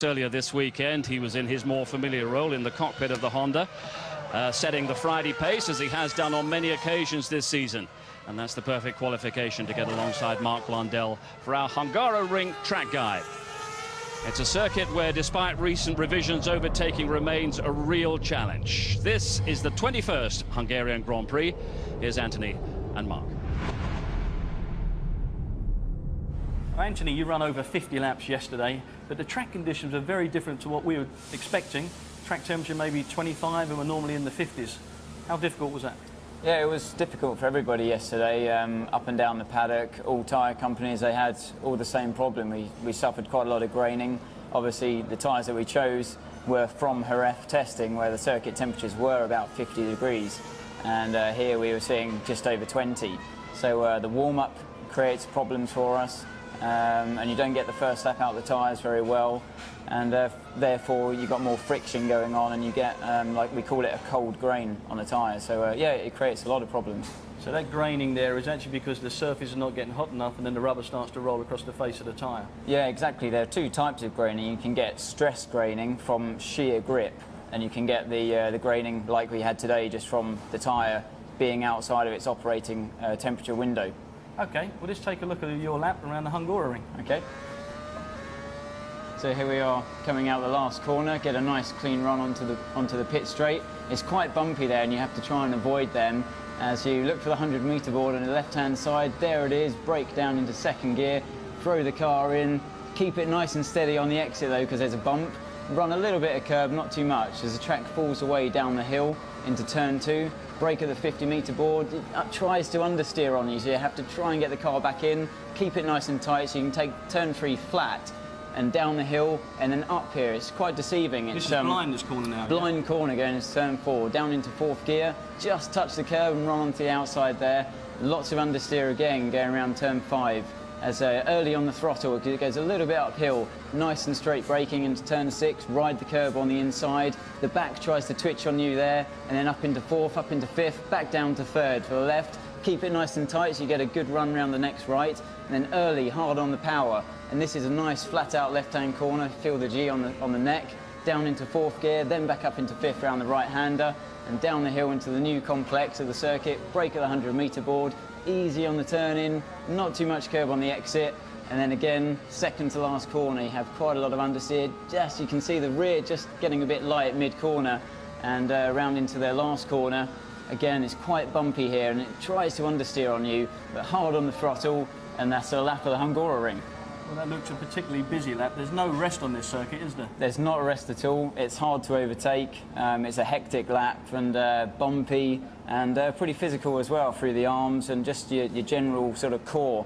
Earlier this weekend, he was in his more familiar role in the cockpit of the Honda, setting the Friday pace as he has done on many occasions this season. And that's the perfect qualification to get alongside Mark Blundell for our Hungaro-Ring track guide. It's a circuit where, despite recent revisions, overtaking remains a real challenge. This is the 21st Hungarian Grand Prix. Here's Anthony and Mark. Anthony, you ran over 50 laps yesterday, but the track conditions are very different to what we were expecting. Track temperature maybe 25 and we're normally in the 50s. How difficult was that? Yeah, it was difficult for everybody yesterday, up and down the paddock. All tyre companies, they had all the same problem. We suffered quite a lot of graining. Obviously, the tyres that we chose were from HRF testing, where the circuit temperatures were about 50 degrees. And here we were seeing just over 20. So the warm-up creates problems for us. And you don't get the first lap out of the tyres very well, and therefore you've got more friction going on, and you get, like we call it, a cold grain on the tyre. So yeah, it creates a lot of problems. So that graining there is actually because the surface is not getting hot enough and then the rubber starts to roll across the face of the tyre? Yeah, exactly. There are two types of graining. You can get stress graining from sheer grip, and you can get the graining like we had today just from the tyre being outside of its operating temperature window. Okay, well, let's take a look at your lap around the Hungaro-Ring. Okay. So here we are coming out the last corner, get a nice clean run onto the pit straight. It's quite bumpy there and you have to try and avoid them. As you look for the 100-metre board on the left-hand side, there it is, brake down into second gear, throw the car in, keep it nice and steady on the exit though because there's a bump. Run a little bit of curb, not too much, as the track falls away down the hill into turn 2. Brake at the 50-metre board, it tries to understeer on you, so you have to try and get the car back in, keep it nice and tight so you can take turn 3 flat and down the hill and then up here. It's quite deceiving. This is blind, this corner now. Blind corner going into turn 4, down into 4th gear, just touch the curb and run onto the outside there. Lots of understeer again going around turn 5. As early on the throttle, it goes a little bit uphill, nice and straight braking into turn 6, ride the curb on the inside, the back tries to twitch on you there, and then up into 4th, up into 5th, back down to 3rd for the left, keep it nice and tight so you get a good run around the next right, and then early, hard on the power, and this is a nice flat out left-hand corner, feel the G on the neck, down into 4th gear, then back up into 5th around the right-hander, and down the hill into the new complex of the circuit, brake at the 100-metre board, easy on the turn-in, not too much curb on the exit, and then again, second to last corner, you have quite a lot of understeer. Just, you can see the rear just getting a bit light mid-corner, and round into their last corner. Again, it's quite bumpy here, and it tries to understeer on you, but hard on the throttle, and that's a lap of the Hungaro-Ring. Well, that looks a particularly busy lap. There's no rest on this circuit, is there? There's not a rest at all. It's hard to overtake. It's a hectic lap and bumpy and pretty physical as well through the arms and just your general sort of core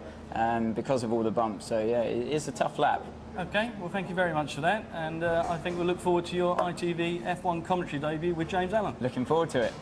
because of all the bumps. So yeah, it is a tough lap. Okay, well thank you very much for that, and I think we'll look forward to your ITV F1 commentary debut with James Allen. Looking forward to it.